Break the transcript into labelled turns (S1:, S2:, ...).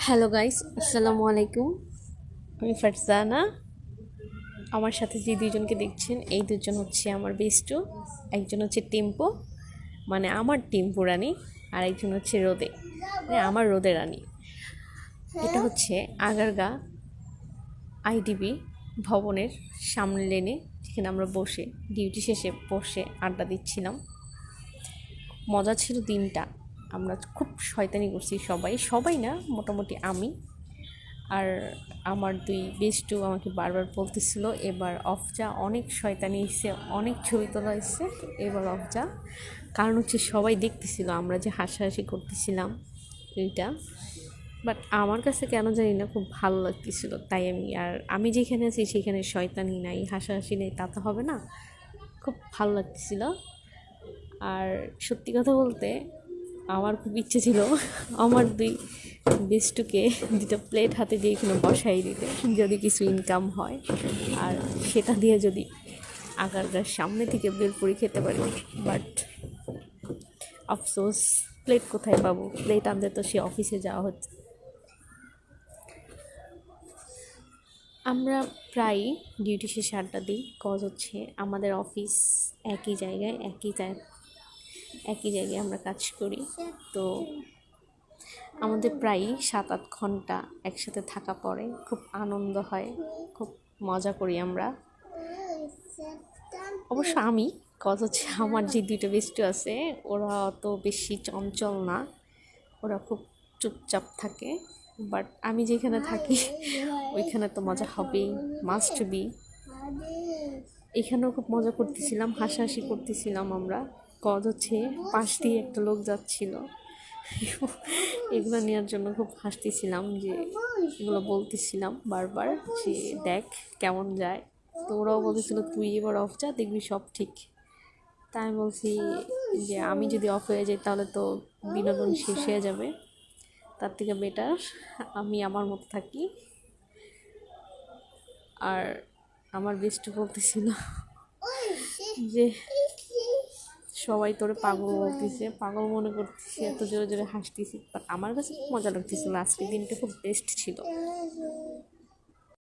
S1: Hello guys, আসসালামু আলাইকুম। আমি ফারজানা। আমার সাথে যে দুইজনকে দেখছেন, এই দুজন হচ্ছে আমার বেস্টু। একজন হচ্ছে টেম্পো, মানে আমার টেম্পো রানী। আর একজন হচ্ছে রোদে, মানে আমার রোদে রানী। এটা হচ্ছে আগারগা আইডিবি ভবনের সামনে লেনে, যেখানে আমরা বসে ডিউটি শেষে বসে আড্ডা দিচ্ছিলাম। মজা ছিল দিনটা। আমরা খুব শয়তানি করছি, সবাই সবাই না, মোটামুটি আমি আর আমার দুই বেস্টু আমাকে বারবার বলতেছিল এবার অফ যা, অনেক শয়তানি এসছে, অনেক ছবি তোলা এসছে, এবার অফ যা। কারণ হচ্ছে সবাই দেখতেছিল আমরা যে হাসাহাসি করতেছিলাম এইটা। বাট আমার কাছে কেন জানি না খুব ভালো লাগতেছিল, তাই আমি যেখানে আছি সেখানে শয়তানি নাই, হাসাহাসি নেই, তা তো হবে না। খুব ভালো লাগতেছিল। আর সত্যি কথা বলতে আমার খুব ইচ্ছে ছিল আমার দুই বেস্টুকে দুটো প্লেট হাতে দিয়ে এখানে বসাই দিতে, যদি কিছু ইনকাম হয়, আর সেটা দিয়ে যদি আগারগার সামনে থেকে বেলপুরি খেতে পারি। বাট আফসোস, প্লেট কোথায় পাবো? প্লেট আনতে তো সে অফিসে যাওয়া হচ্ছে। আমরা প্রায় ডিউটি শেষে আড্ডা দিই, কজ হচ্ছে আমাদের অফিস একই জায়গায় আমরা কাজ করি। তো আমাদের প্রায় 7-8 ঘন্টা একসাথে থাকা পড়ে, খুব আনন্দ হয়, খুব মজা করি আমরা। অবশ্য আমি, কজ হচ্ছে আমার যে দুইটা বেস্টু আছে ওরা অত বেশি চঞ্চল না, ওরা খুব চুপচাপ থাকে। বাট আমি যেখানে থাকি ওইখানে তো মজা হবেই, মাস্ট বি। এখানেও খুব মজা করতেছিলাম, হাসাহাসি করতেছিলাম আমরা। কজ হচ্ছে পাশ দিয়ে একটা লোক যাচ্ছিল, এগুলো নেওয়ার জন্য খুব হাসতেছিলাম, যে এগুলো বলতেছিলাম বারবার যে দেখ কেমন যায়। তো ওরাও বলতেছিল তুই এবার অফ যা, দেখবি সব ঠিক। তাই আমি বলছি যে আমি যদি অফ হয়ে যাই তাহলে তো বিনোদন শেষ হয়ে যাবে, তার থেকে বেটার আমি আমার মতো থাকি। আর আমার বেস্ট বলতেছিল যে সবাই তোরে পাগল বলতেছে, পাগল মনে করতেছে, এত জোরে জোরে হাসতেছি। বাট আমার কাছে খুব মজা লাগতেছিল, আজকের দিনটা খুব বেস্ট ছিল।